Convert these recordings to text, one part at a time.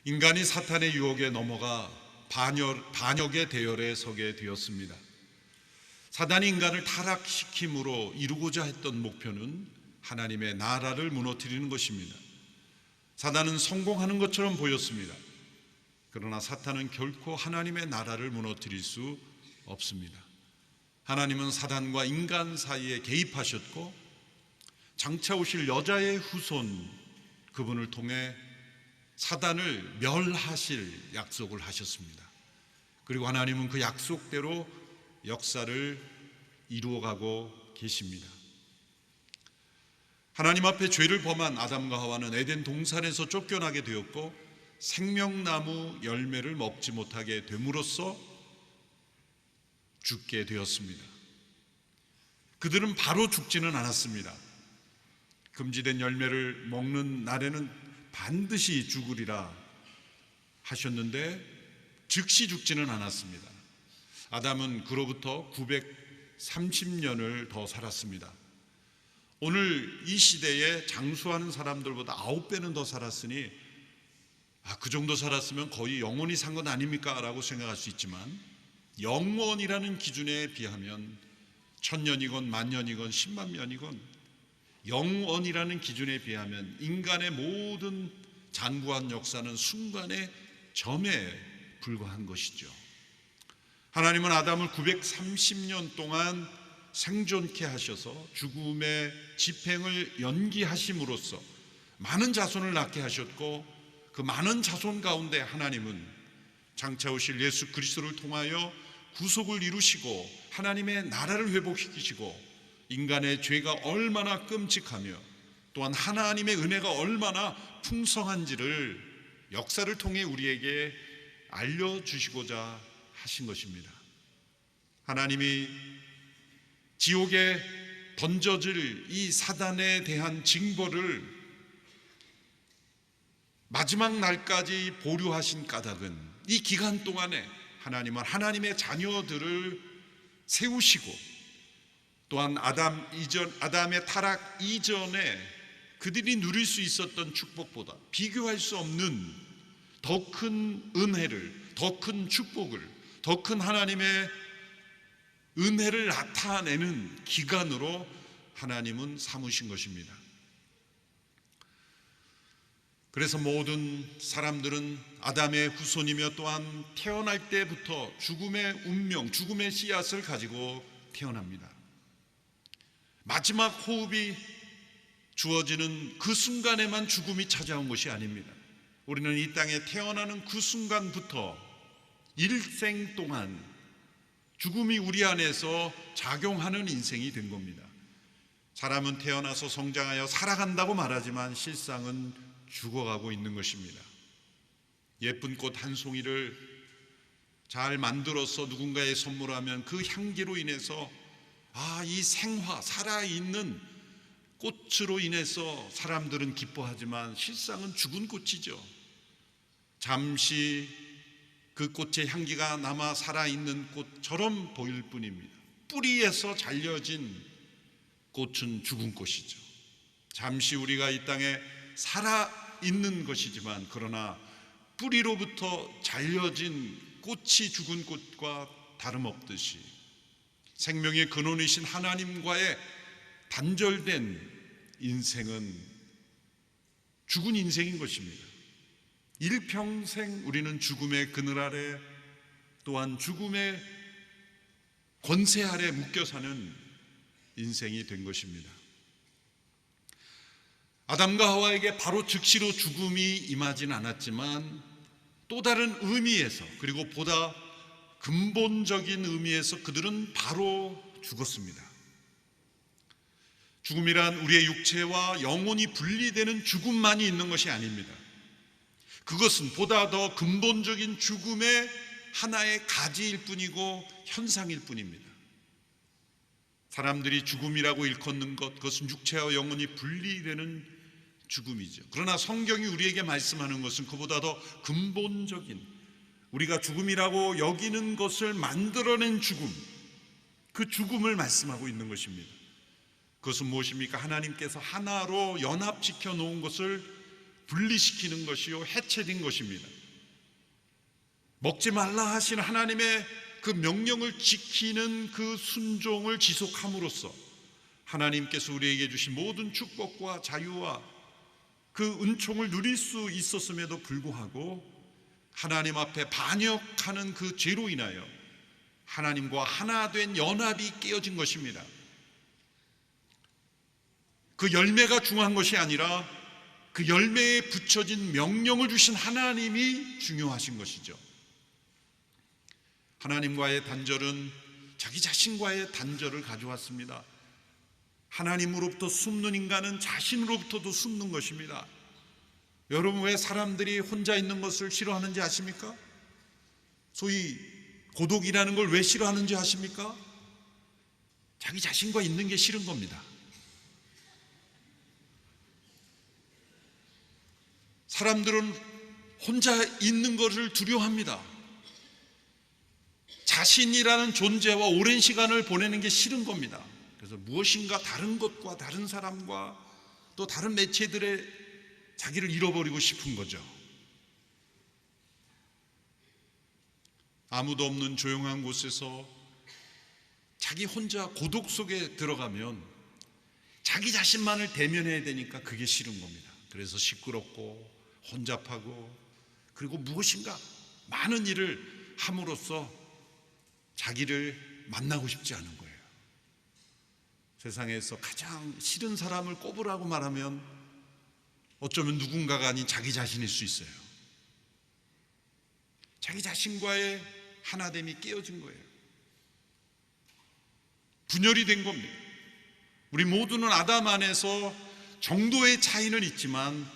인간이 사탄의 유혹에 넘어가 반역의 대열에 서게 되었습니다. 사단이 인간을 타락시킴으로 이루고자 했던 목표는 하나님의 나라를 무너뜨리는 것입니다. 사단은 성공하는 것처럼 보였습니다. 그러나 사탄은 결코 하나님의 나라를 무너뜨릴 수 없습니다. 하나님은 사단과 인간 사이에 개입하셨고 장차 오실 여자의 후손 그분을 통해 사단을 멸하실 약속을 하셨습니다. 그리고 하나님은 그 약속대로 역사를 이루어가고 계십니다. 하나님 앞에 죄를 범한 아담과 하와는 에덴 동산에서 쫓겨나게 되었고 생명나무 열매를 먹지 못하게 됨으로써 죽게 되었습니다. 그들은 바로 죽지는 않았습니다. 금지된 열매를 먹는 날에는 반드시 죽으리라 하셨는데 즉시 죽지는 않았습니다. 아담은 그로부터 930년을 더 살았습니다. 오늘 이 시대에 장수하는 사람들보다 9배는 더 살았으니 그 정도 살았으면 거의 영원히 산 것 아닙니까? 라고 생각할 수 있지만 영원이라는 기준에 비하면 1000년이건 만년이건 10만 년이건 영원이라는 기준에 비하면 인간의 모든 장구한 역사는 순간의 점에 불과한 것이죠. 하나님은 아담을 930년 동안 생존케 하셔서 죽음의 집행을 연기하심으로써 많은 자손을 낳게 하셨고 그 많은 자손 가운데 하나님은 장차 오실 예수 그리스도를 통하여 구속을 이루시고 하나님의 나라를 회복시키시고 인간의 죄가 얼마나 끔찍하며 또한 하나님의 은혜가 얼마나 풍성한지를 역사를 통해 우리에게 알려주시고자 하신 것입니다. 하나님이 지옥에 던져질 이 사단에 대한 징벌을 마지막 날까지 보류하신 까닭은 이 기간 동안에 하나님은 하나님의 자녀들을 세우시고 또한 아담의 타락 이전에 그들이 누릴 수 있었던 축복보다 비교할 수 없는 더 큰 은혜를, 더 큰 축복을, 더 큰 하나님의 은혜를 나타내는 기간으로 하나님은 삼으신 것입니다. 그래서 모든 사람들은 아담의 후손이며 또한 태어날 때부터 죽음의 운명, 죽음의 씨앗을 가지고 태어납니다. 마지막 호흡이 주어지는 그 순간에만 죽음이 찾아온 것이 아닙니다. 우리는 이 땅에 태어나는 그 순간부터 일생 동안 죽음이 우리 안에서 작용하는 인생이 된 겁니다. 사람은 태어나서 성장하여 살아간다고 말하지만 실상은 죽어가고 있는 것입니다. 예쁜 꽃 한 송이를 잘 만들어서 누군가에 선물하면 그 향기로 인해서 이 생화, 살아있는 꽃으로 인해서 사람들은 기뻐하지만 실상은 죽은 꽃이죠. 잠시 그 꽃의 향기가 남아 살아있는 꽃처럼 보일 뿐입니다. 뿌리에서 잘려진 꽃은 죽은 꽃이죠. 잠시 우리가 이 땅에 살아있는 것이지만 그러나 뿌리로부터 잘려진 꽃이 죽은 꽃과 다름없듯이 생명의 근원이신 하나님과의 단절된 인생은 죽은 인생인 것입니다. 일평생 우리는 죽음의 그늘 아래 또한 죽음의 권세 아래 묶여 사는 인생이 된 것입니다. 아담과 하와에게 바로 즉시로 죽음이 임하진 않았지만 또 다른 의미에서 그리고 보다 근본적인 의미에서 그들은 바로 죽었습니다. 죽음이란 우리의 육체와 영혼이 분리되는 죽음만이 있는 것이 아닙니다. 그것은 보다 더 근본적인 죽음의 하나의 가지일 뿐이고 현상일 뿐입니다. 사람들이 죽음이라고 일컫는 것, 그것은 육체와 영혼이 분리되는 죽음이죠. 그러나 성경이 우리에게 말씀하는 것은 그보다 더 근본적인 우리가 죽음이라고 여기는 것을 만들어낸 죽음, 그 죽음을 말씀하고 있는 것입니다. 그것은 무엇입니까? 하나님께서 하나로 연합시켜 놓은 것을 분리시키는 것이요 해체된 것입니다. 먹지 말라 하신 하나님의 그 명령을 지키는 그 순종을 지속함으로써 하나님께서 우리에게 주신 모든 축복과 자유와 그 은총을 누릴 수 있었음에도 불구하고 하나님 앞에 반역하는 그 죄로 인하여 하나님과 하나 된 연합이 깨어진 것입니다. 그 열매가 중요한 것이 아니라 그 열매에 붙여진 명령을 주신 하나님이 중요하신 것이죠. 하나님과의 단절은 자기 자신과의 단절을 가져왔습니다. 하나님으로부터 숨는 인간은 자신으로부터도 숨는 것입니다. 여러분, 왜 사람들이 혼자 있는 것을 싫어하는지 아십니까? 소위 고독이라는 걸 왜 싫어하는지 아십니까? 자기 자신과 있는 게 싫은 겁니다. 사람들은 혼자 있는 것을 두려워합니다. 자신이라는 존재와 오랜 시간을 보내는 게 싫은 겁니다. 그래서 무엇인가 다른 것과 다른 사람과 또 다른 매체들에 자기를 잃어버리고 싶은 거죠. 아무도 없는 조용한 곳에서 자기 혼자 고독 속에 들어가면 자기 자신만을 대면해야 되니까 그게 싫은 겁니다. 그래서 시끄럽고 혼잡하고 그리고 무엇인가 많은 일을 함으로써 자기를 만나고 싶지 않은 거예요. 세상에서 가장 싫은 사람을 꼽으라고 말하면 어쩌면 누군가가 아닌 자기 자신일 수 있어요. 자기 자신과의 하나됨이 깨어진 거예요. 분열이 된 겁니다. 우리 모두는 아담 안에서 정도의 차이는 있지만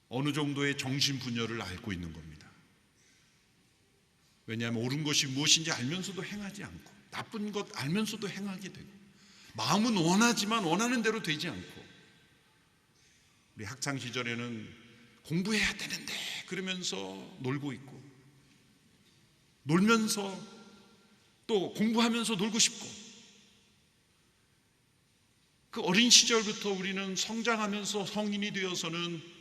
어느 정도의 정신분열을 앓고 있는 겁니다. 왜냐하면 옳은 것이 무엇인지 알면서도 행하지 않고 나쁜 것 알면서도 행하게 되고 마음은 원하지만 원하는 대로 되지 않고 우리 학창시절에는 공부해야 되는데 그러면서 놀고 있고 놀면서 또 공부하면서 놀고 싶고 그 어린 시절부터 우리는 성장하면서 성인이 되어서는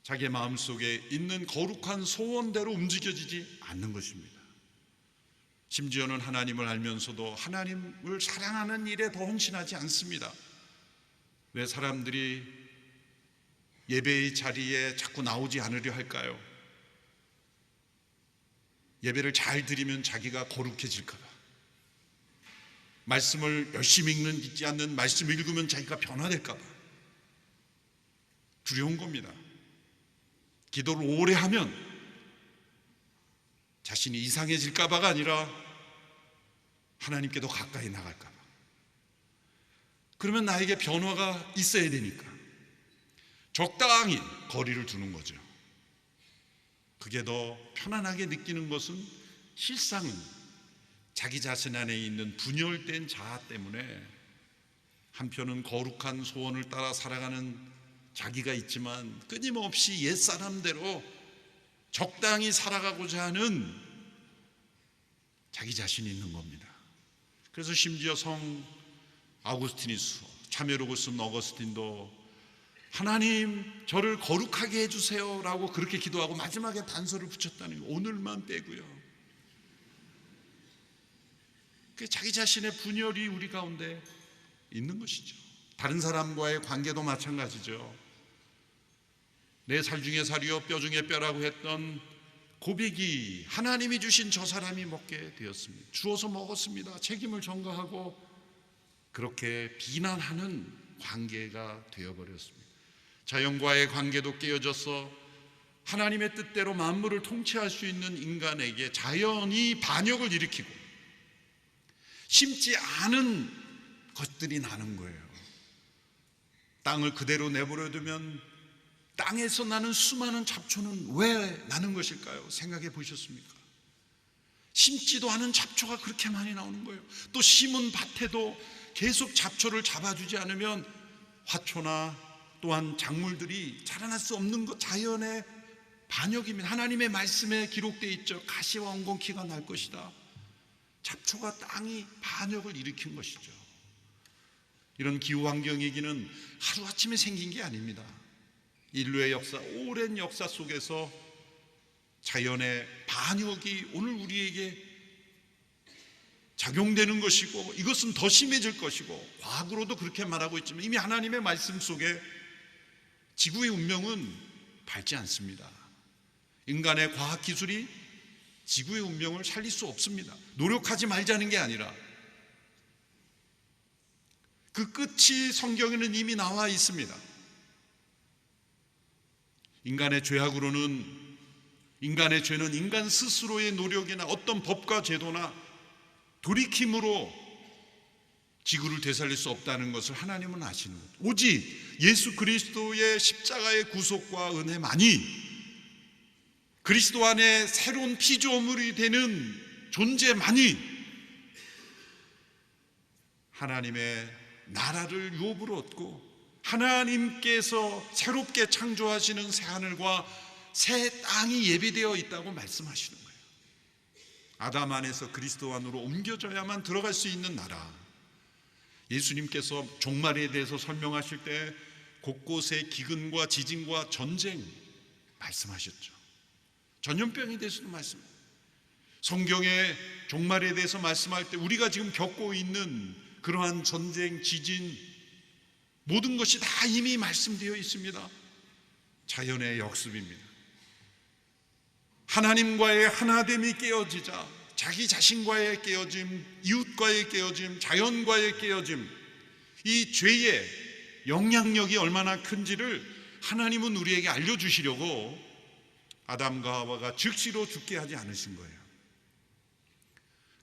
자기의 마음속에 있는 거룩한 소원대로 움직여지지 않는 것입니다. 심지어는 하나님을 알면서도 하나님을 사랑하는 일에 더 헌신하지 않습니다. 왜 사람들이 예배의 자리에 자꾸 나오지 않으려 할까요? 예배를 잘 드리면 자기가 거룩해질까 봐. 말씀을 열심히 읽지 않는 말씀 읽으면 자기가 변화될까 봐. 두려운 겁니다. 기도를 오래 하면 자신이 이상해질까 봐가 아니라 하나님께 더 가까이 나갈까 봐. 그러면 나에게 변화가 있어야 되니까 적당히 거리를 두는 거죠. 그게 더 편안하게 느끼는 것은 실상은 자기 자신 안에 있는 분열된 자아 때문에 한편은 거룩한 소원을 따라 살아가는 자기가 있지만 끊임없이 옛사람대로 적당히 살아가고자 하는 자기 자신이 있는 겁니다. 그래서 심지어 성 아우구스티누스, 참여로고 쓴 어거스틴도 하나님 저를 거룩하게 해주세요 라고 그렇게 기도하고 마지막에 단서를 붙였다는 거, 오늘만 빼고요. 그 자기 자신의 분열이 우리 가운데 있는 것이죠. 다른 사람과의 관계도 마찬가지죠. 내 살 중에 살이요 뼈 중에 뼈라고 했던 고백이 하나님이 주신 저 사람이 먹게 되었습니다. 주어서 먹었습니다. 책임을 전가하고 그렇게 비난하는 관계가 되어버렸습니다. 자연과의 관계도 깨어져서 하나님의 뜻대로 만물을 통치할 수 있는 인간에게 자연이 반역을 일으키고 심지 않은 것들이 나는 거예요. 땅을 그대로 내버려두면 땅에서 나는 수많은 잡초는 왜 나는 것일까요? 생각해 보셨습니까? 심지도 않은 잡초가 그렇게 많이 나오는 거예요. 또 심은 밭에도 계속 잡초를 잡아주지 않으면 화초나 또한 작물들이 자라날 수 없는 것, 자연의 반역입니다. 하나님의 말씀에 기록되어 있죠. 가시와 엉겅퀴가 날 것이다. 잡초가 땅이 반역을 일으킨 것이죠. 이런 기후환경 얘기는 하루아침에 생긴 게 아닙니다. 인류의 역사, 오랜 역사 속에서 자연의 반역이 오늘 우리에게 작용되는 것이고, 이것은 더 심해질 것이고, 과학으로도 그렇게 말하고 있지만 이미 하나님의 말씀 속에 지구의 운명은 밝지 않습니다. 인간의 과학기술이 지구의 운명을 살릴 수 없습니다. 노력하지 말자는 게 아니라 그 끝이 성경에는 이미 나와 있습니다. 인간의 죄악으로는, 인간의 죄는 인간 스스로의 노력이나 어떤 법과 제도나 돌이킴으로 지구를 되살릴 수 없다는 것을 하나님은 아시는 것. 오직 예수 그리스도의 십자가의 구속과 은혜만이 그리스도 안에 새로운 피조물이 되는 존재만이 하나님의 나라를 유업으로 얻고 하나님께서 새롭게 창조하시는 새하늘과 새 땅이 예비되어 있다고 말씀하시는 거예요. 아담 안에서 그리스도 안으로 옮겨져야만 들어갈 수 있는 나라. 예수님께서 종말에 대해서 설명하실 때 곳곳에 기근과 지진과 전쟁 말씀하셨죠. 전염병에 대해서도 말씀해요. 성경의 종말에 대해서 말씀할 때 우리가 지금 겪고 있는 그러한 전쟁, 지진, 모든 것이 다 이미 말씀되어 있습니다. 자연의 역습입니다. 하나님과의 하나됨이 깨어지자 자기 자신과의 깨어짐, 이웃과의 깨어짐, 자연과의 깨어짐, 이 죄의 영향력이 얼마나 큰지를 하나님은 우리에게 알려주시려고 아담과 하와가 즉시로 죽게 하지 않으신 거예요.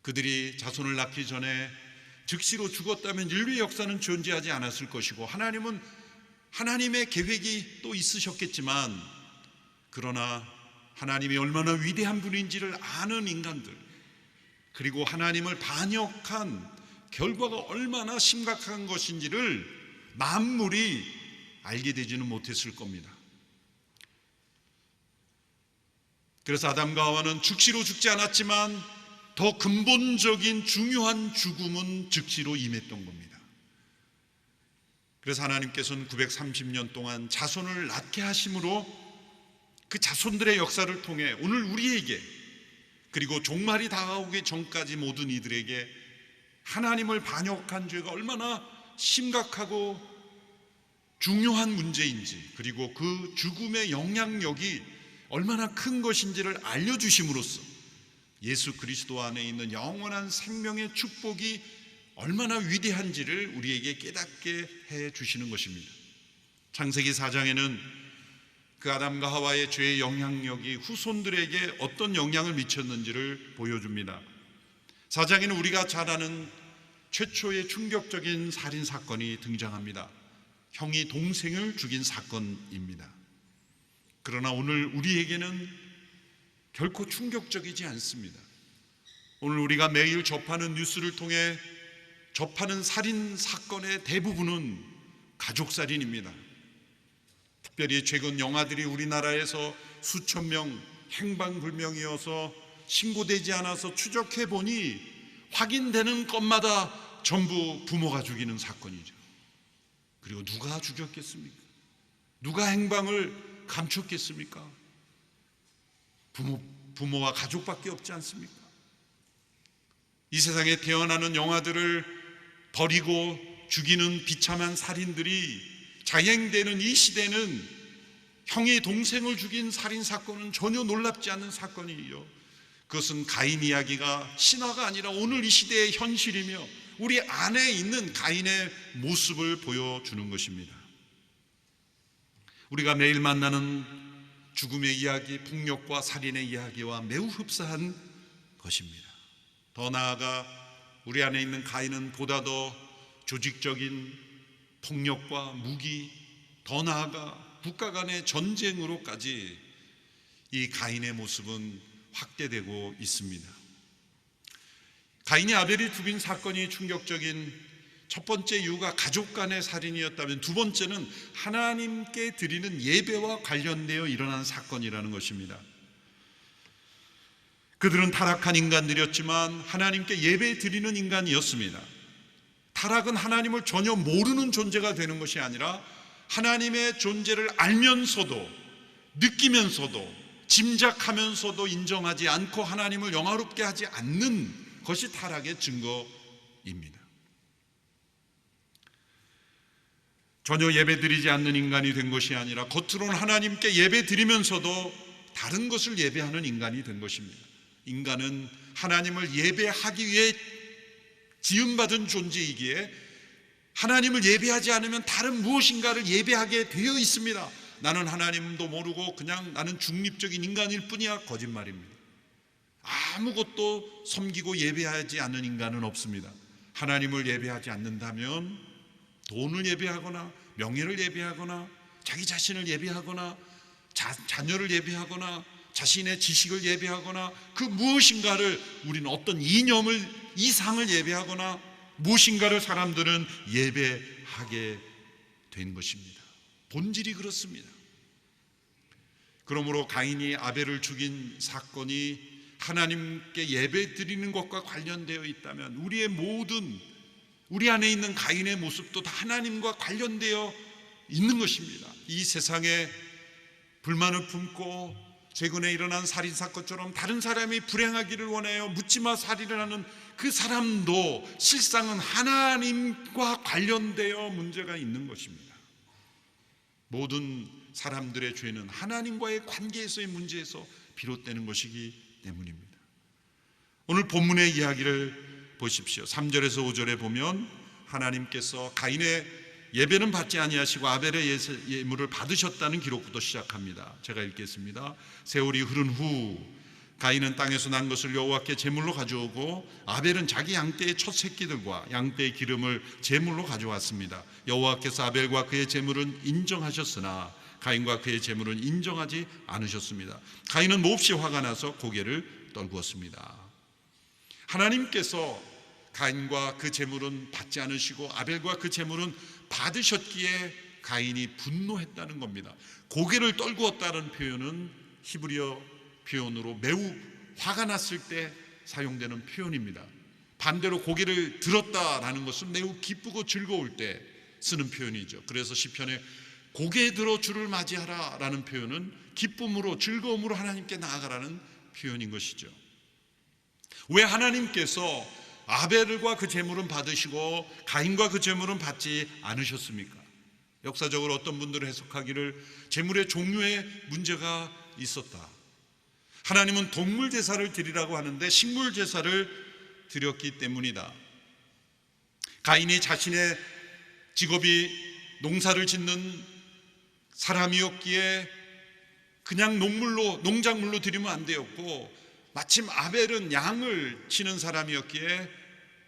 그들이 자손을 낳기 전에 즉시로 죽었다면 인류의 역사는 존재하지 않았을 것이고, 하나님은 하나님의 계획이 또 있으셨겠지만, 그러나 하나님이 얼마나 위대한 분인지를 아는 인간들, 그리고 하나님을 반역한 결과가 얼마나 심각한 것인지를 만물이 알게 되지는 못했을 겁니다. 그래서 아담과 하와는 즉시로 죽지 않았지만 더 근본적인 중요한 죽음은 즉시로 임했던 겁니다. 그래서 하나님께서는 930년 동안 자손을 낳게 하심으로 그 자손들의 역사를 통해 오늘 우리에게, 그리고 종말이 다가오기 전까지 모든 이들에게 하나님을 반역한 죄가 얼마나 심각하고 중요한 문제인지, 그리고 그 죽음의 영향력이 얼마나 큰 것인지를 알려주심으로써 예수 그리스도 안에 있는 영원한 생명의 축복이 얼마나 위대한지를 우리에게 깨닫게 해 주시는 것입니다. 창세기 4장에는 그 아담과 하와의 죄의 영향력이 후손들에게 어떤 영향을 미쳤는지를 보여줍니다. 4장에는 우리가 잘 아는 최초의 충격적인 살인 사건이 등장합니다. 형이 동생을 죽인 사건입니다. 그러나 오늘 우리에게는 결코 충격적이지 않습니다. 오늘 우리가 매일 접하는 뉴스를 통해 접하는 살인 사건의 대부분은 가족살인입니다. 특별히 최근 영화들이 우리나라에서 수천 명 행방불명이어서 신고되지 않아서 추적해 보니 확인되는 것마다 전부 부모가 죽이는 사건이죠. 그리고 누가 죽였겠습니까? 누가 행방을 감췄겠습니까? 부모와 가족밖에 없지 않습니까? 이 세상에 태어나는 영아들을 버리고 죽이는 비참한 살인들이 자행되는 이 시대는 형이 동생을 죽인 살인 사건은 전혀 놀랍지 않는 사건이에요. 그것은 가인 이야기가 신화가 아니라 오늘 이 시대의 현실이며 우리 안에 있는 가인의 모습을 보여주는 것입니다. 우리가 매일 만나는 죽음의 이야기, 폭력과 살인의 이야기와 매우 흡사한 것입니다. 더 나아가 우리 안에 있는 가인은 보다 더 조직적인 폭력과 무기, 더 나아가 국가 간의 전쟁으로까지 이 가인의 모습은 확대되고 있습니다. 가인이 아벨을 죽인 사건이 충격적인 첫 번째 이유가 가족 간의 살인이었다면, 두 번째는 하나님께 드리는 예배와 관련되어 일어난 사건이라는 것입니다. 그들은 타락한 인간들이었지만 하나님께 예배 드리는 인간이었습니다. 타락은 하나님을 전혀 모르는 존재가 되는 것이 아니라 하나님의 존재를 알면서도 느끼면서도 짐작하면서도 인정하지 않고 하나님을 영화롭게 하지 않는 것이 타락의 증거입니다. 전혀 예배드리지 않는 인간이 된 것이 아니라 겉으로는 하나님께 예배드리면서도 다른 것을 예배하는 인간이 된 것입니다. 인간은 하나님을 예배하기 위해 지음받은 존재이기에 하나님을 예배하지 않으면 다른 무엇인가를 예배하게 되어 있습니다. 나는 하나님도 모르고 그냥 나는 중립적인 인간일 뿐이야. 거짓말입니다. 아무것도 섬기고 예배하지 않는 인간은 없습니다. 하나님을 예배하지 않는다면 돈을 예배하거나 명예를 예배하거나 자기 자신을 예배하거나 자녀를 예배하거나 자신의 지식을 예배하거나 그 무엇인가를 우리는 어떤 이념을 이상을 예배하거나 무엇인가를 사람들은 예배하게 된 것입니다. 본질이 그렇습니다. 그러므로 가인이 아벨을 죽인 사건이 하나님께 예배 드리는 것과 관련되어 있다면 우리 안에 있는 가인의 모습도 다 하나님과 관련되어 있는 것입니다. 이 세상에 불만을 품고 최근에 일어난 살인사건처럼 다른 사람이 불행하기를 원하여 묻지마 살인을 하는 그 사람도 실상은 하나님과 관련되어 문제가 있는 것입니다. 모든 사람들의 죄는 하나님과의 관계에서의 문제에서 비롯되는 것이기 때문입니다. 오늘 본문의 이야기를 보십시오. 3절에서 5절에 보면 하나님께서 가인의 예배는 받지 아니하시고 아벨의 예물을 받으셨다는 기록부터 시작합니다. 제가 읽겠습니다. 세월이 흐른 후 가인은 땅에서 난 것을 여호와께 제물로 가져오고 아벨은 자기 양떼의 첫 새끼들과 양떼의 기름을 제물로 가져왔습니다. 여호와께서 아벨과 그의 제물은 인정하셨으나 가인과 그의 제물은 인정하지 않으셨습니다. 가인은 몹시 화가 나서 고개를 떨구었습니다. 하나님께서 가인과 그 제물은 받지 않으시고 아벨과 그 제물은 받으셨기에 가인이 분노했다는 겁니다. 고개를 떨구었다는 표현은 히브리어 표현으로 매우 화가 났을 때 사용되는 표현입니다. 반대로 고개를 들었다라는 것은 매우 기쁘고 즐거울 때 쓰는 표현이죠. 그래서 시편에 고개 들어 주를 맞이하라 라는 표현은 기쁨으로 즐거움으로 하나님께 나아가라는 표현인 것이죠. 왜 하나님께서 아벨과 그 제물은 받으시고 가인과 그 제물은 받지 않으셨습니까? 역사적으로 어떤 분들은 해석하기를 제물의 종류에 문제가 있었다. 하나님은 동물 제사를 드리라고 하는데 식물 제사를 드렸기 때문이다. 가인이 자신의 직업이 농사를 짓는 사람이었기에 그냥 농작물로 드리면 안 되었고, 마침 아벨은 양을 치는 사람이었기에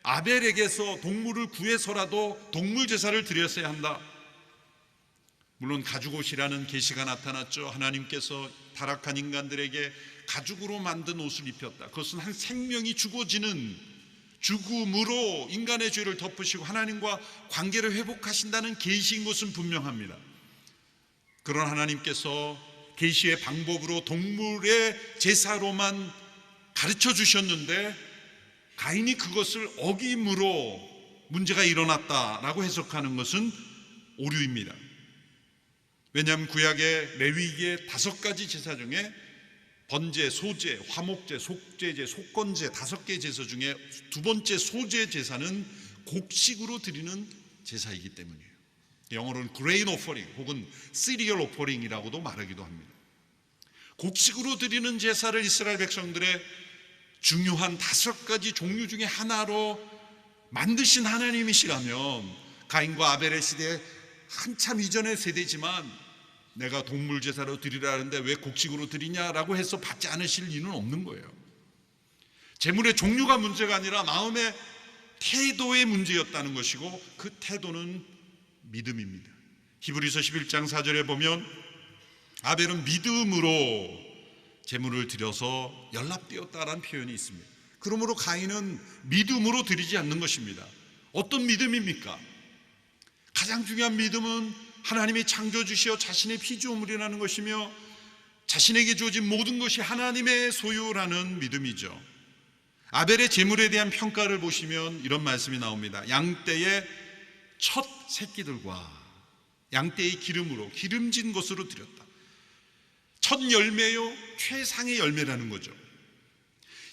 아벨에게서 동물을 구해서라도 동물 제사를 드렸어야 한다. 물론 가죽옷이라는 계시가 나타났죠. 하나님께서 타락한 인간들에게 가죽으로 만든 옷을 입혔다. 그것은 한 생명이 죽어지는 죽음으로 인간의 죄를 덮으시고 하나님과 관계를 회복하신다는 계시인 것은 분명합니다. 그러나 하나님께서 계시의 방법으로 동물의 제사로만 가르쳐 주셨는데 가인이 그것을 어김으로 문제가 일어났다라고 해석하는 것은 오류입니다. 왜냐하면 구약의 레위기의 5가지 제사 중에 번제, 소제, 화목제, 속죄제, 속건제 5개의 제사 중에 두 번째 소제 제사는 곡식으로 드리는 제사이기 때문이에요. 영어로는 grain offering 혹은 cereal offering이라고도 말하기도 합니다. 곡식으로 드리는 제사를 이스라엘 백성들의 중요한 5가지 종류 중에 하나로 만드신 하나님이시라면 가인과 아벨의 시대에 한참 이전의 세대지만 내가 동물 제사로 드리라는데 왜 곡식으로 드리냐라고 해서 받지 않으실 이유는 없는 거예요. 제물의 종류가 문제가 아니라 마음의 태도의 문제였다는 것이고 그 태도는 믿음입니다. 히브리서 11장 4절에 보면 아벨은 믿음으로 제물을 드려서 연락되었다라는 표현이 있습니다. 그러므로 가인은 믿음으로 드리지 않는 것입니다. 어떤 믿음입니까? 가장 중요한 믿음은 하나님이 창조주시어 자신의 피조물이라는 것이며 자신에게 주어진 모든 것이 하나님의 소유라는 믿음이죠. 아벨의 제물에 대한 평가를 보시면 이런 말씀이 나옵니다. 양떼의 첫 새끼들과 양떼의 기름으로 기름진 것으로 드렸다. 첫 열매요, 최상의 열매라는 거죠.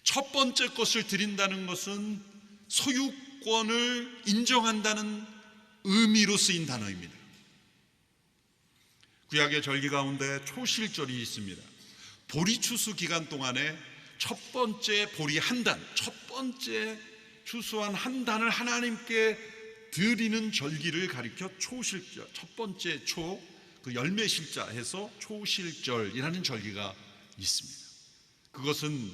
첫 번째 것을 드린다는 것은 소유권을 인정한다는 의미로 쓰인 단어입니다. 구약의 절기 가운데 초실절이 있습니다. 보리 추수 기간 동안에 첫 번째 보리 한 단, 첫 번째 추수한 한 단을 하나님께 드리는 절기를 가리켜 초실절, 첫 번째 초, 그 열매 실자 해서 초실절이라는 절기가 있습니다. 그것은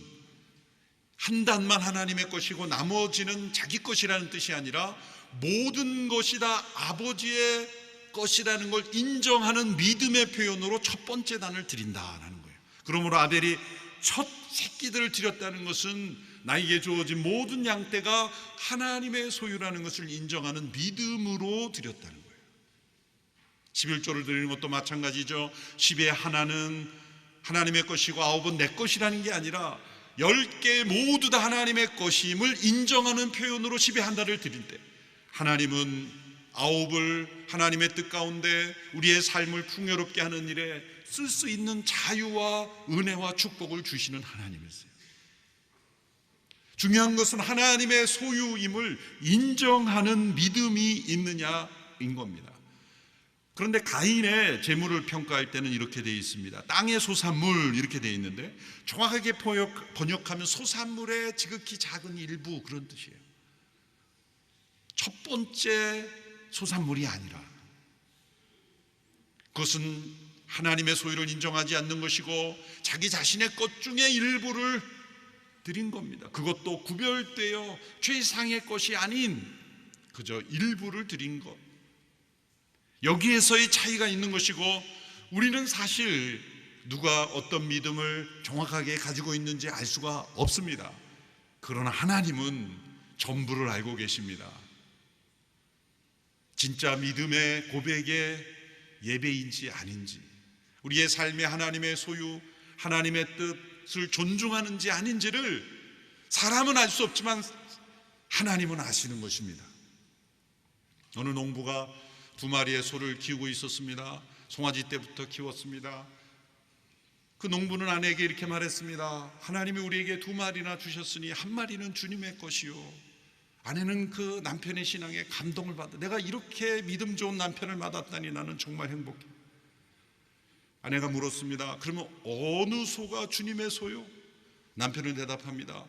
한 단만 하나님의 것이고 나머지는 자기 것이라는 뜻이 아니라 모든 것이 다 아버지의 것이라는 걸 인정하는 믿음의 표현으로 첫 번째 단을 드린다라는 거예요. 그러므로 아벨이 첫 새끼들을 드렸다는 것은 나에게 주어진 모든 양떼가 하나님의 소유라는 것을 인정하는 믿음으로 드렸다는 거예요. 11조를 드리는 것도 마찬가지죠. 10의 하나는 하나님의 것이고 9은 내 것이라는 게 아니라 10개 모두 다 하나님의 것임을 인정하는 표현으로 10의 하나를 드릴 때 하나님은 9을 하나님의 뜻 가운데 우리의 삶을 풍요롭게 하는 일에 쓸 수 있는 자유와 은혜와 축복을 주시는 하나님이세요. 중요한 것은 하나님의 소유임을 인정하는 믿음이 있느냐인 겁니다. 그런데 가인의 재물을 평가할 때는 이렇게 되어 있습니다. 땅의 소산물 이렇게 되어 있는데 정확하게 번역하면 소산물의 지극히 작은 일부 그런 뜻이에요. 첫 번째 소산물이 아니라 그것은 하나님의 소유를 인정하지 않는 것이고 자기 자신의 것 중에 일부를 드린 겁니다. 그것도 구별되어 최상의 것이 아닌 그저 일부를 드린 것. 여기에서의 차이가 있는 것이고 우리는 사실 누가 어떤 믿음을 정확하게 가지고 있는지 알 수가 없습니다. 그러나 하나님은 전부를 알고 계십니다. 진짜 믿음의 고백의 예배인지 아닌지, 우리의 삶에 하나님의 소유, 하나님의 뜻을 존중하는지 아닌지를 사람은 알 수 없지만 하나님은 아시는 것입니다. 어느 농부가 2마리의 소를 키우고 있었습니다. 송아지 때부터 키웠습니다. 그 농부는 아내에게 이렇게 말했습니다. 하나님이 우리에게 2마리나 주셨으니 1마리는 주님의 것이요. 아내는 그 남편의 신앙에 감동을 받아 내가 이렇게 믿음 좋은 남편을 받았다니 나는 정말 행복해. 아내가 물었습니다. 그러면 어느 소가 주님의 소요? 남편은 대답합니다.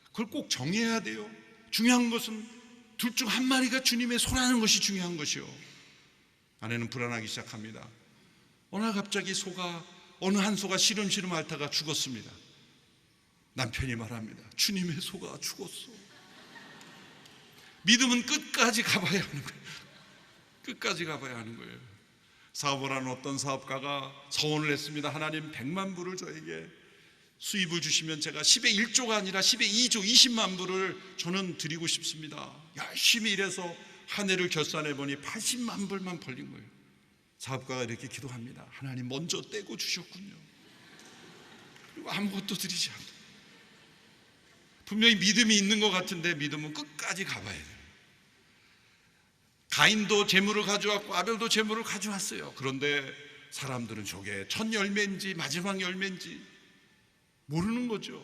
그걸 꼭 정해야 돼요. 중요한 것은 둘 중 1마리가 주님의 소라는 것이 중요한 것이요. 아내는 불안하기 시작합니다. 어느 날 갑자기 어느 한 소가 시름시름 앓다가 죽었습니다. 남편이 말합니다. 주님의 소가 죽었어. 믿음은 끝까지 가봐야 하는 거예요. 끝까지 가봐야 하는 거예요. 사업을 하는 어떤 사업가가 서원을 했습니다. 하나님 100만 불을 저에게 수입을 주시면 제가 10의 1조가 아니라 10의 2조 20만 불을 저는 드리고 싶습니다. 열심히 일해서 한 해를 결산해 보니 80만 불만 벌린 거예요. 사업가가 이렇게 기도합니다. 하나님 먼저 떼고 주셨군요. 그리고 아무것도 드리지 않아요. 분명히 믿음이 있는 것 같은데 믿음은 끝까지 가봐야 돼요. 가인도 재물을 가져왔고 아벨도 재물을 가져왔어요. 그런데 사람들은 저게 첫 열매인지 마지막 열매인지 모르는 거죠.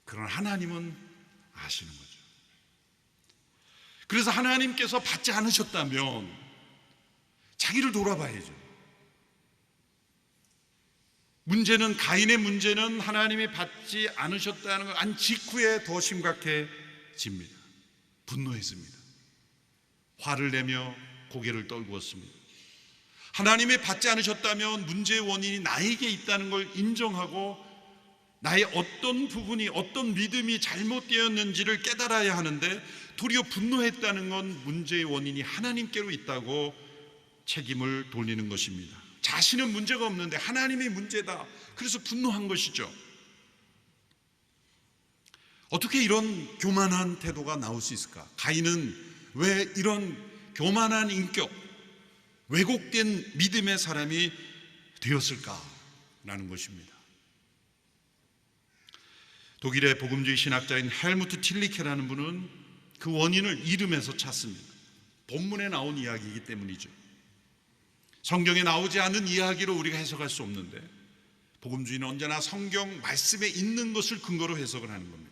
그러나 하나님은 아시는 거죠. 그래서 하나님께서 받지 않으셨다면 자기를 돌아봐야죠. 문제는 가인의 문제는 하나님이 받지 않으셨다는 걸 안 직후에 더 심각해집니다. 분노했습니다. 화를 내며 고개를 떨구었습니다. 하나님이 받지 않으셨다면 문제의 원인이 나에게 있다는 걸 인정하고 나의 어떤 부분이 어떤 믿음이 잘못되었는지를 깨달아야 하는데 도리어 분노했다는 건 문제의 원인이 하나님께로 있다고 책임을 돌리는 것입니다. 자신은 문제가 없는데 하나님이 문제다. 그래서 분노한 것이죠. 어떻게 이런 교만한 태도가 나올 수 있을까? 가인은 왜 이런 교만한 인격, 왜곡된 믿음의 사람이 되었을까라는 것입니다. 독일의 복음주의 신학자인 헬무트 틸리케라는 분은 그 원인을 이름에서 찾습니다. 본문에 나온 이야기이기 때문이죠. 성경에 나오지 않은 이야기로 우리가 해석할 수 없는데, 복음주의는 언제나 성경 말씀에 있는 것을 근거로 해석을 하는 겁니다.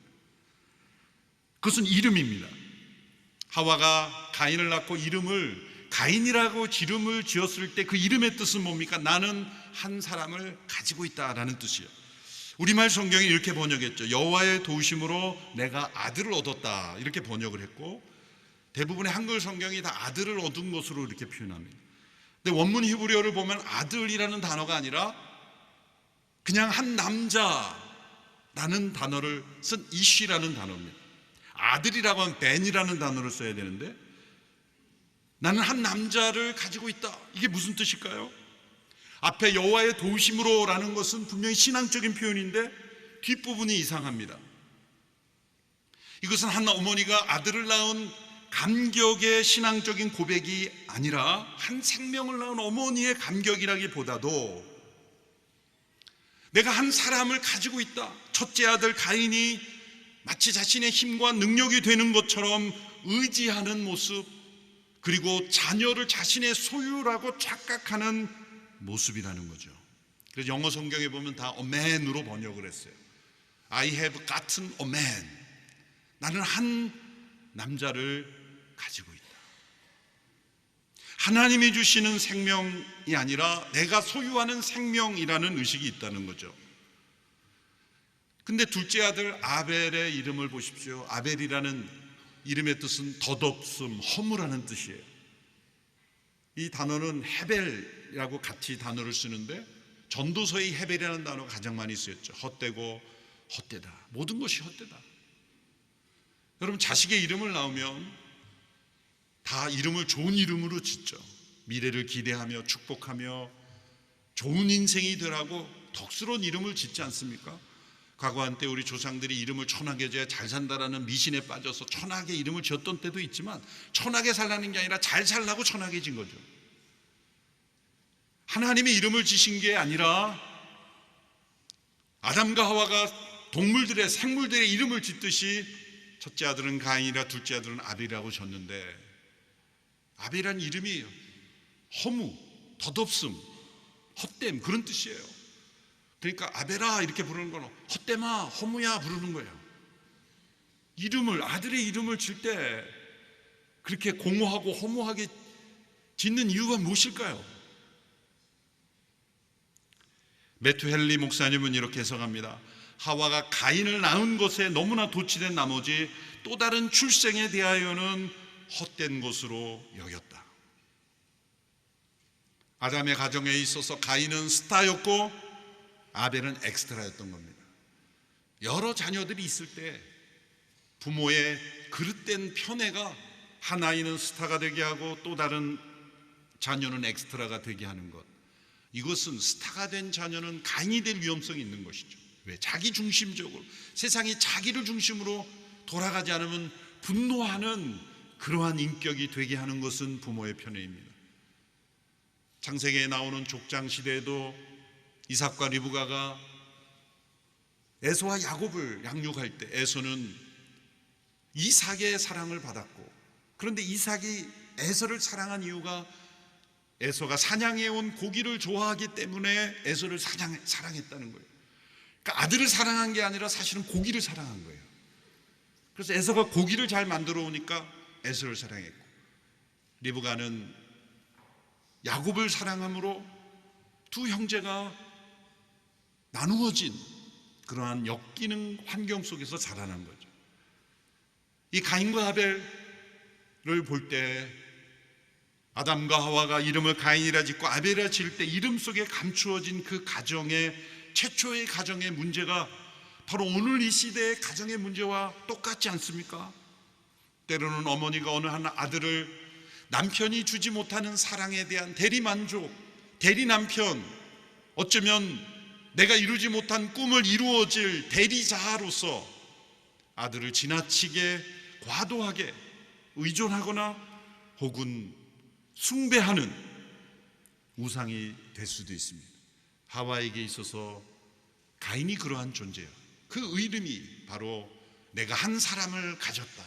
그것은 이름입니다. 하와가 가인을 낳고 이름을 가인이라고 이름을 지었을 때 그 이름의 뜻은 뭡니까? 나는 한 사람을 가지고 있다라는 뜻이에요. 우리말 성경이 이렇게 번역했죠. 여호와의 도우심으로 내가 아들을 얻었다, 이렇게 번역을 했고, 대부분의 한글 성경이 다 아들을 얻은 것으로 이렇게 표현합니다. 근데 원문 히브리어를 보면 아들이라는 단어가 아니라 그냥 한 남자라는 단어를 쓴 이쉬라는 단어입니다. 아들이라고 하면 벤이라는 단어를 써야 되는데, 나는 한 남자를 가지고 있다, 이게 무슨 뜻일까요? 앞에 여호와의 도우심으로 라는 것은 분명히 신앙적인 표현인데 뒷부분이 이상합니다. 이것은 한 어머니가 아들을 낳은 감격의 신앙적인 고백이 아니라 한 생명을 낳은 어머니의 감격이라기보다도 내가 한 사람을 가지고 있다, 첫째 아들 가인이 마치 자신의 힘과 능력이 되는 것처럼 의지하는 모습, 그리고 자녀를 자신의 소유라고 착각하는 모습이라는 거죠. 그래서 영어 성경에 보면 다 a man으로 번역을 했어요. I have gotten a man. 나는 한 남자를 가지고 있다. 하나님이 주시는 생명이 아니라 내가 소유하는 생명이라는 의식이 있다는 거죠. 근데 둘째 아들 아벨의 이름을 보십시오. 아벨이라는 이름의 뜻은 덧없음, 허무라는 뜻이에요. 이 단어는 헤벨이라고 같이 단어를 쓰는데 전도서의 헤벨이라는 단어가 가장 많이 쓰였죠. 헛되고 헛되다, 모든 것이 헛되다. 여러분, 자식의 이름을 낳으면 다 이름을 좋은 이름으로 짓죠. 미래를 기대하며 축복하며 좋은 인생이 되라고 덕스러운 이름을 짓지 않습니까? 과거 한때 우리 조상들이 이름을 천하게 지어야 잘 산다라는 미신에 빠져서 천하게 이름을 지었던 때도 있지만, 천하게 살라는 게 아니라 잘 살라고 천하게 진 거죠. 하나님의 이름을 지신 게 아니라 아담과 하와가 동물들의, 생물들의 이름을 짓듯이 첫째 아들은 가인이라 둘째 아들은 아벨이라고 졌는데, 아벨이라는 이름이 허무, 덧없음, 헛됨, 그런 뜻이에요. 그러니까 아벨아 이렇게 부르는 건 헛됨아, 허무야 부르는 거예요. 이름을, 아들의 이름을 질 때 그렇게 공허하고 허무하게 짓는 이유가 무엇일까요? 매튜 헨리 목사님은 이렇게 해석합니다. 하와가 가인을 낳은 것에 너무나 도취된 나머지 또 다른 출생에 대하여는 헛된 것으로 여겼다. 아담의 가정에 있어서 가인은 스타였고 아벨은 엑스트라였던 겁니다. 여러 자녀들이 있을 때 부모의 그릇된 편애가 한 아이는 스타가 되게 하고 또 다른 자녀는 엑스트라가 되게 하는 것, 이것은 스타가 된 자녀는 가인이 될 위험성이 있는 것이죠. 왜? 자기 중심적으로, 세상이 자기를 중심으로 돌아가지 않으면 분노하는 그러한 인격이 되게 하는 것은 부모의 편애입니다. 창세기에 나오는 족장 시대에도 이삭과 리브가가 에서와 야곱을 양육할 때 에서는 이삭의 사랑을 받았고, 그런데 이삭이 에서를 사랑한 이유가 에서가 사냥해온 고기를 좋아하기 때문에 에서를 사랑했다는 거예요. 그러니까 아들을 사랑한 게 아니라 사실은 고기를 사랑한 거예요. 그래서 에서가 고기를 잘 만들어 오니까 에서를 사랑했고, 리브가는 야곱을 사랑함으로 두 형제가 나누어진 그러한 엮이는 환경 속에서 자라난 거죠. 이 가인과 아벨을 볼 때 아담과 하와가 이름을 가인이라 짓고 아벨이라 지을 때 이름 속에 감추어진 그 가정의, 최초의 가정의 문제가 바로 오늘 이 시대의 가정의 문제와 똑같지 않습니까? 때로는 어머니가 어느 한 아들을 남편이 주지 못하는 사랑에 대한 대리만족, 대리남편, 어쩌면 내가 이루지 못한 꿈을 이루어질 대리자로서 아들을 지나치게 과도하게 의존하거나 혹은 숭배하는 우상이 될 수도 있습니다. 하와에게 있어서 가인이 그러한 존재예요. 그 이름이 바로 내가 한 사람을 가졌다,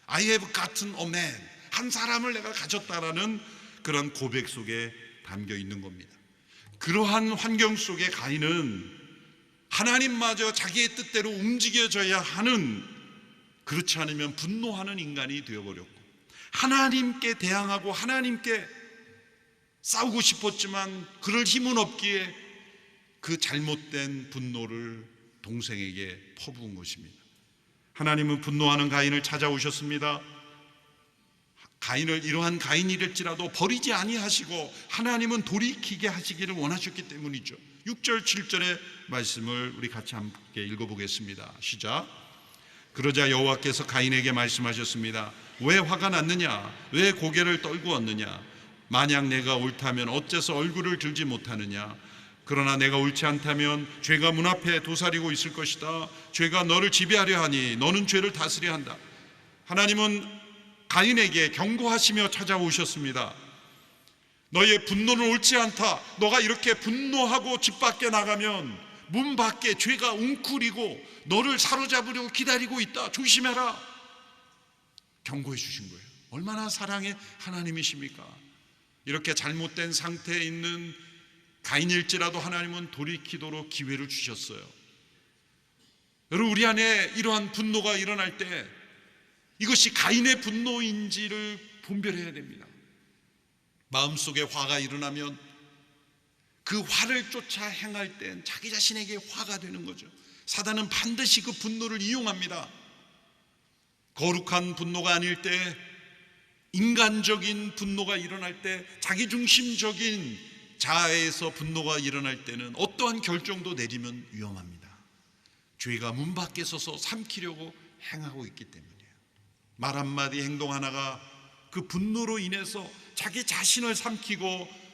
I have gotten a man, 한 사람을 내가 가졌다라는 그런 고백 속에 담겨 있는 겁니다. 그러한 환경 속에 가인은 하나님마저 자기의 뜻대로 움직여져야 하는, 그렇지 않으면 분노하는 인간이 되어버렸고, 하나님께 대항하고 하나님께 싸우고 싶었지만 그럴 힘은 없기에 그 잘못된 분노를 동생에게 퍼부은 것입니다. 하나님은 분노하는 가인을 찾아오셨습니다. 가인을 이러한 가인이랄지라도 버리지 아니하시고 하나님은 돌이키게 하시기를 원하셨기 때문이죠. 6절 7절의 말씀을 우리 같이 함께 읽어보겠습니다. 시작. 그러자 여호와께서 가인에게 말씀하셨습니다. 왜 화가 났느냐? 왜 고개를 떨구었느냐? 만약 내가 옳다면 어째서 얼굴을 들지 못하느냐? 그러나 내가 옳지 않다면 죄가 문 앞에 도사리고 있을 것이다. 죄가 너를 지배하려 하니 너는 죄를 다스려야 한다. 하나님은 가인에게 경고하시며 찾아오셨습니다. 너의 분노는 옳지 않다. 너가 이렇게 분노하고 집 밖에 나가면 문 밖에 죄가 웅크리고 너를 사로잡으려고 기다리고 있다. 조심해라. 경고해 주신 거예요. 얼마나 사랑의 하나님이십니까? 이렇게 잘못된 상태에 있는 가인일지라도 하나님은 돌이키도록 기회를 주셨어요. 여러분, 우리 안에 이러한 분노가 일어날 때 이것이 가인의 분노인지를 분별해야 됩니다. 마음속에 화가 일어나면 그 화를 쫓아 행할 땐 자기 자신에게 화가 되는 거죠. 사단은 반드시 그 분노를 이용합니다. 거룩한 분노가 아닐 때, 인간적인 분노가 일어날 때, 자기중심적인 자아에서 분노가 일어날 때는 어떠한 결정도 내리면 위험합니다. 죄가 문 밖에 서서 삼키려고 행하고 있기 때문이에요. 말 한마디 행동 하나가 그 분노로 인해서 자기 자신을 삼키고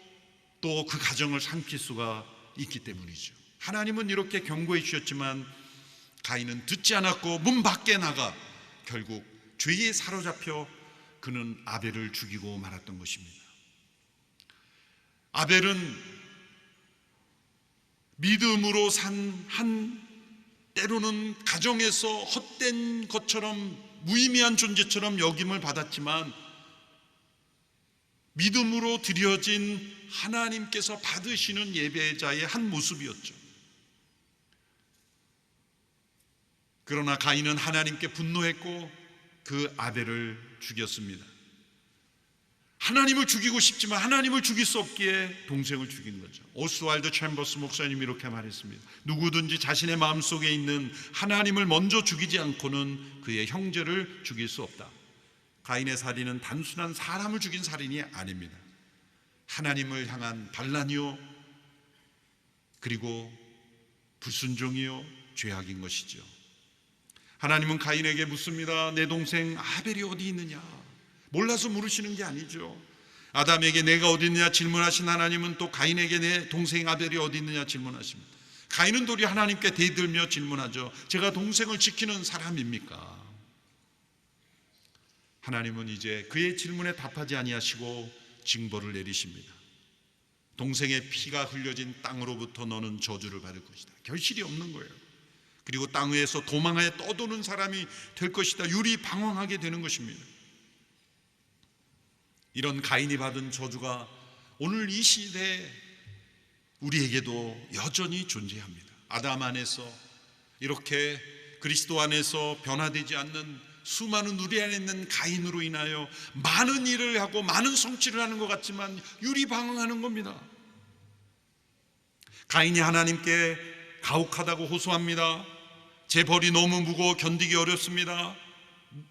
또 그 가정을 삼킬 수가 있기 때문이죠. 하나님은 이렇게 경고해 주셨지만 가인은 듣지 않았고 문 밖에 나가 결국 죄에 사로잡혀 그는 아벨을 죽이고 말았던 것입니다. 아벨은 믿음으로 산 때로는 가정에서 헛된 것처럼 무의미한 존재처럼 여김을 받았지만 믿음으로 드려진 하나님께서 받으시는 예배자의 한 모습이었죠. 그러나 가인은 하나님께 분노했고 그 아벨을 죽였습니다. 하나님을 죽이고 싶지만 하나님을 죽일 수 없기에 동생을 죽인 거죠. 오스왈드 챔버스 목사님이 이렇게 말했습니다. 누구든지 자신의 마음속에 있는 하나님을 먼저 죽이지 않고는 그의 형제를 죽일 수 없다. 가인의 살인은 단순한 사람을 죽인 살인이 아닙니다. 하나님을 향한 반란이요, 그리고 불순종이요, 죄악인 것이죠. 하나님은 가인에게 묻습니다. 내 동생 아벨이 어디 있느냐? 몰라서 물으시는 게 아니죠. 아담에게 내가 어디 있느냐 질문하신 하나님은 또 가인에게 내 동생 아벨이 어디 있느냐 질문하십니다. 가인은 도리어 하나님께 대들며 질문하죠. 제가 동생을 지키는 사람입니까? 하나님은 이제 그의 질문에 답하지 아니하시고 징벌을 내리십니다. 동생의 피가 흘려진 땅으로부터 너는 저주를 받을 것이다. 결실이 없는 거예요. 그리고 땅 위에서 도망하여 떠도는 사람이 될 것이다. 유리방황하게 되는 것입니다. 이런 가인이 받은 저주가 오늘 이 시대에 우리에게도 여전히 존재합니다. 아담 안에서 이렇게 그리스도 안에서 변화되지 않는 수많은 우리 안에 있는 가인으로 인하여 많은 일을 하고 많은 성취를 하는 것 같지만 유리방황하는 겁니다. 가인이 하나님께 가혹하다고 호소합니다. 제 벌이 너무 무거워 견디기 어렵습니다.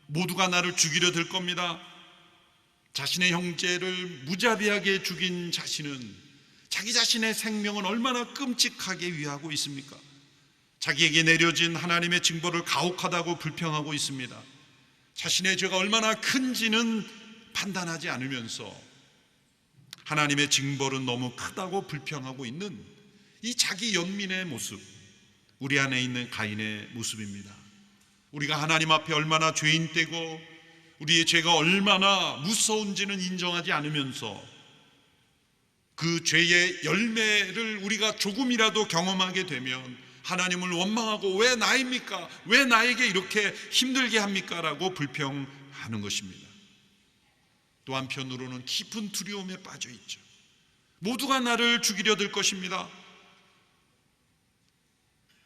모두가 나를 죽이려 들 겁니다. 자신의 형제를 무자비하게 죽인 자신은 자기 자신의 생명은 얼마나 끔찍하게 위하고 있습니까? 자기에게 내려진 하나님의 징벌을 가혹하다고 불평하고 있습니다. 자신의 죄가 얼마나 큰지는 판단하지 않으면서 하나님의 징벌은 너무 크다고 불평하고 있는 이 자기 연민의 모습, 우리 안에 있는 가인의 모습입니다. 우리가 하나님 앞에 얼마나 죄인되고 우리의 죄가 얼마나 무서운지는 인정하지 않으면서 그 죄의 열매를 우리가 조금이라도 경험하게 되면 하나님을 원망하고 왜 나입니까? 왜 나에게 이렇게 힘들게 합니까? 라고 불평하는 것입니다. 또 한편으로는 깊은 두려움에 빠져 있죠. 모두가 나를 죽이려 들 것입니다.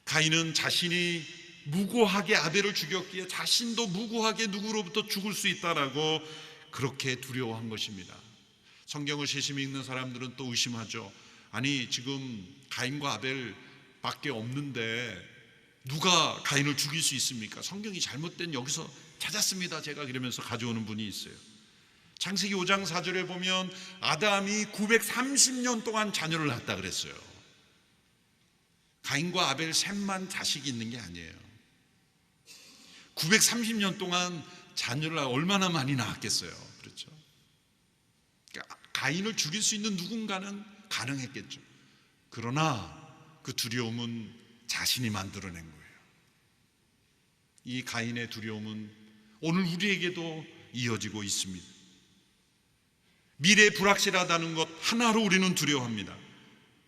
가인은 자신이 무고하게 아벨을 죽였기에 자신도 무고하게 누구로부터 죽을 수 있다라고 그렇게 두려워한 것입니다. 성경을 세심히 읽는 사람들은 또 의심하죠. 아니, 지금 가인과 아벨밖에 없는데 누가 가인을 죽일 수 있습니까? 성경이 잘못된 여기서 찾았습니다, 제가. 그러면서 가져오는 분이 있어요. 창세기 5장 4절에 보면 아담이 930년 동안 자녀를 낳았다 그랬어요. 가인과 아벨 셋만 자식이 있는 게 아니에요. 930년 동안 자녀를 얼마나 많이 낳았겠어요. 그렇죠? 그러니까 가인을 죽일 수 있는 누군가는 가능했겠죠. 그러나 그 두려움은 자신이 만들어낸 거예요. 이 가인의 두려움은 오늘 우리에게도 이어지고 있습니다. 미래 불확실하다는 것 하나로 우리는 두려워합니다.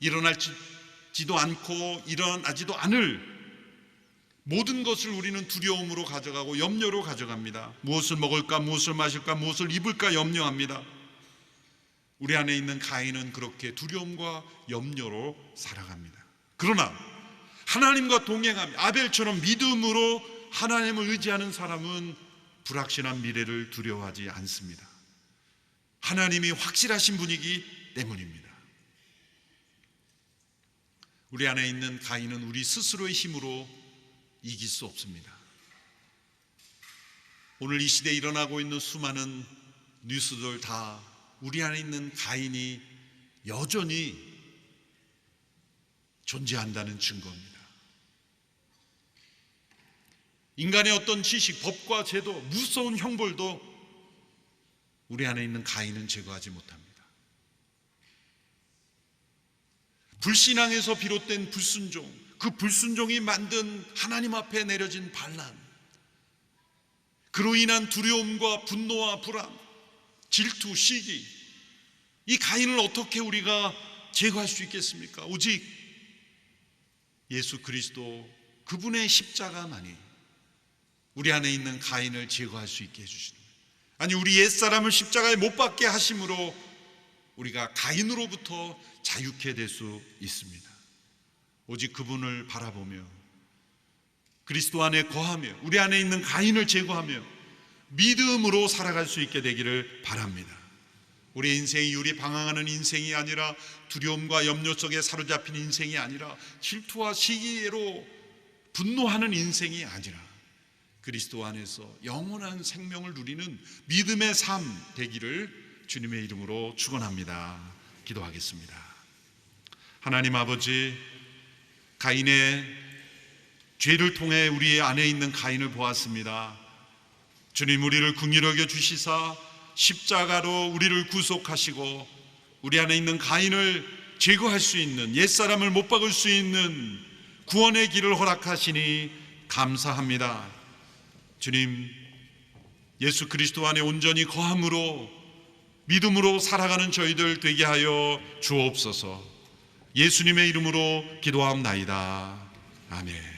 일어날지도 않고 일어나지도 않을 모든 것을 우리는 두려움으로 가져가고 염려로 가져갑니다. 무엇을 먹을까, 무엇을 마실까, 무엇을 입을까 염려합니다. 우리 안에 있는 가인은 그렇게 두려움과 염려로 살아갑니다. 그러나 하나님과 동행하며 아벨처럼 믿음으로 하나님을 의지하는 사람은 불확실한 미래를 두려워하지 않습니다. 하나님이 확실하신 분이기 때문입니다. 우리 안에 있는 가인은 우리 스스로의 힘으로 이길 수 없습니다. 오늘 이 시대에 일어나고 있는 수많은 뉴스들 다 우리 안에 있는 가인이 여전히 존재한다는 증거입니다. 인간의 어떤 지식, 법과 제도, 무서운 형벌도 우리 안에 있는 가인은 제거하지 못합니다. 불신앙에서 비롯된 불순종, 그 불순종이 만든 하나님 앞에 내려진 반란, 그로 인한 두려움과 분노와 불안, 질투, 시기, 이 가인을 어떻게 우리가 제거할 수 있겠습니까? 오직 예수 그리스도 그분의 십자가만이 우리 안에 있는 가인을 제거할 수 있게 해주시는 거예요. 아니, 우리 옛사람을 십자가에 못 박게 하심으로 우리가 가인으로부터 자유케 될 수 있습니다. 오직 그분을 바라보며 그리스도 안에 거하며 우리 안에 있는 가인을 제거하며 믿음으로 살아갈 수 있게 되기를 바랍니다. 우리의 인생이 유리방황하는 인생이 아니라 두려움과 염려 속에 사로잡힌 인생이 아니라 질투와 시기로 분노하는 인생이 아니라 그리스도 안에서 영원한 생명을 누리는 믿음의 삶 되기를 주님의 이름으로 축원합니다. 기도하겠습니다. 하나님 아버지, 가인의 죄를 통해 우리 안에 있는 가인을 보았습니다. 주님, 우리를 긍휼히 여겨 주시사 십자가로 우리를 구속하시고 우리 안에 있는 가인을 제거할 수 있는, 옛사람을 못 박을 수 있는 구원의 길을 허락하시니 감사합니다. 주님, 예수 그리스도 안에 온전히 거함으로 믿음으로 살아가는 저희들 되게 하여 주옵소서. 예수님의 이름으로 기도하옵나이다. 아멘.